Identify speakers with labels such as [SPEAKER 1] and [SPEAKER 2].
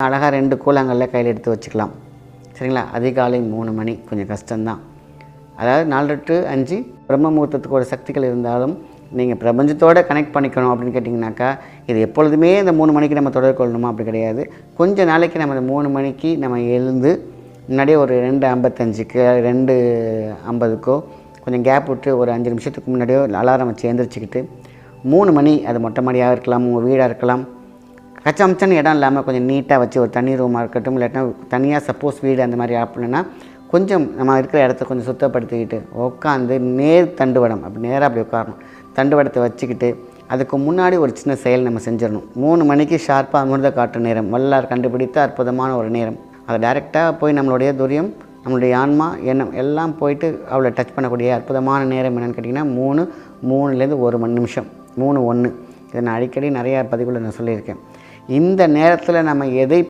[SPEAKER 1] அழகாக 2 கூழாங்கல்ல கையில் எடுத்து வச்சுக்கலாம். சரிங்களா? அதிகாலை 3 மணி கொஞ்சம் கஷ்டம்தான். அதாவது 4 to 5 பிரம்ம முகூர்த்தத்துக்கு ஒரு சக்திகள் இருந்தாலும் நீங்கள் பிரபஞ்சத்தோடு கனெக்ட் பண்ணிக்கணும் அப்படின்னு கேட்டிங்கனாக்கா, இது எப்பொழுதுமே இந்த 3 மணிக்கு நம்ம தொடர்பு கொள்ளணுமா அப்படி கிடையாது. கொஞ்சம் நாளைக்கு நம்ம இந்த 3 மணிக்கு நம்ம எழுந்து முன்னாடியே ஒரு 2:55க்கு 2:50க்கோ கொஞ்சம் கேப் விட்டு ஒரு 5 நிமிஷத்துக்கு முன்னாடியோ அலாரம் வச்சு எழுந்திரிச்சிக்கிட்டு 3 மணி, அது மொட்டை மாடியாக இருக்கலாம், உங்கள் வீடாக இருக்கலாம், கச்சமச்சன்னு இடம் இல்லாமல் கொஞ்சம் நீட்டாக வச்சு ஒரு தனி ரூமாக இருக்கட்டும், இல்லாட்டினா தனியாக சப்போஸ் வீடு அந்த மாதிரி அப்படின்னா கொஞ்சம் நம்ம இருக்கிற இடத்த கொஞ்சம் சுத்தப்படுத்திக்கிட்டு உட்காந்து தண்டுவடம் அப்படி நேராக அப்படி உட்காரணும். தண்டுவடத்தை வச்சுக்கிட்டு அதுக்கு முன்னாடி ஒரு சின்ன செயல் நம்ம செஞ்சிடணும். 3 மணிக்கு ஷார்ப்பாக அமிர்த காற்று நேரம் வல்லார் கண்டுபிடித்த அற்புதமான ஒரு நேரம். அதை டைரெக்டாக போய் நம்மளுடைய துரியம், நம்மளுடைய ஆன்மா, எண்ணம் எல்லாம் போயிட்டு அவளை டச் பண்ணக்கூடிய அற்புதமான நேரம் என்னென்னு கேட்டிங்கன்னா 3லேருந்து 1 மணி நிமிஷம், 3:01. இதை நான் அடிக்கடி நிறையா பதிவுகளை நான் சொல்லியிருக்கேன். இந்த நேரத்தில் நம்ம எதை